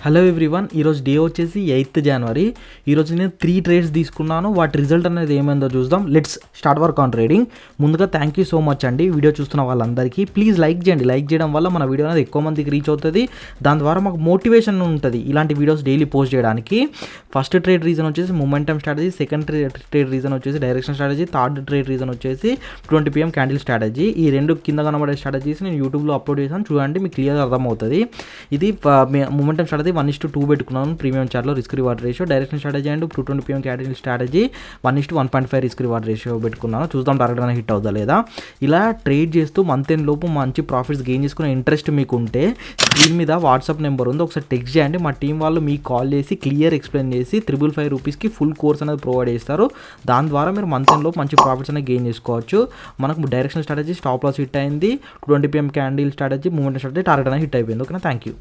Hello everyone, ఈరోజు day వచ్చేసి 8th జనవరి. ఈరోజు నేను 3 ట్రేడ్స్ తీసుకున్నాను. వాటి రిజల్ట్ అనేది ఏమైందో చూద్దాం. Let's start work on trading. ముందుగా థ్యాంక్ యూ సో మచ్ అండి వీడియో చూస్తున్న వాళ్ళందరికీ. ప్లీజ్ లైక్ చేయండి. లైక్ చేయడం వల్ల మన వీడియో అనేది ఎక్కువ మందికి రీచ్ అవుతుంది. దాని ద్వారా మాకు మోటివేషన్ ఉంటుంది ఇలాంటి వీడియోస్ డైలీ పోస్ట్ చేయడానికి. ఫస్ట్ ట్రేడ్ రీజన్ వచ్చేసి momentum strategy, second trade reason వచ్చేసి direction strategy, third trade reason వచ్చేసి 20 PM క్యాండిల్ స్ట్రాటజీ. ఈ రెండు కింద కనబడే స్ట్రాటజీస్ నేను యూట్యూబ్లో అప్లోడ్ చేశాను, చూడండి మీకు క్లియర్గా అర్థమవుతుంది. ఇది మొమెంటమ్ స్ట్రాటజీ 1:2 పెట్టుకున్నాను ప్రీమియం చార్ట్లో risk reward ratio. Direction strategy and 20 PM candle strategy 1:1.5 risk reward ratio పెట్టుకున్నాను. చూద్దాం టార్గెట్ అనేది హిట్ అవుదా లేదా. ఇలా ట్రేడ్ చేస్తూ మంత్ ఎండ్ లోపు మంచి ప్రాఫిట్స్ గెయిన్ చేసుకునే ఇంట్రెస్ట్ మీకు ఉంటే స్క్రీన్ మీద వాట్సాప్ నెంబర్ ఉంది, ఒకసారి టెక్స్ట్ చేయండి. మా టీం వాళ్ళు మీకు కాల్ చేసి క్లియర్ ఎక్స్ప్లెయిన్ చేసి 555 రూపీస్కి ఫుల్ కోర్స్ అనేది ప్రొవైడ్ చేస్తారు. దాని ద్వారా మీరు మంత్ ఎండ్ లోపు మంచి ప్రాఫిట్స్ అనేది గెయిన్ చేసుకోవచ్చు. మనకు direction strategy stop loss hit అయింది, 20 PM candle strategy, movement strategy target అనేది హిట్ అయిపోయింది. ఓకేనా, థ్యాంక్ యూ.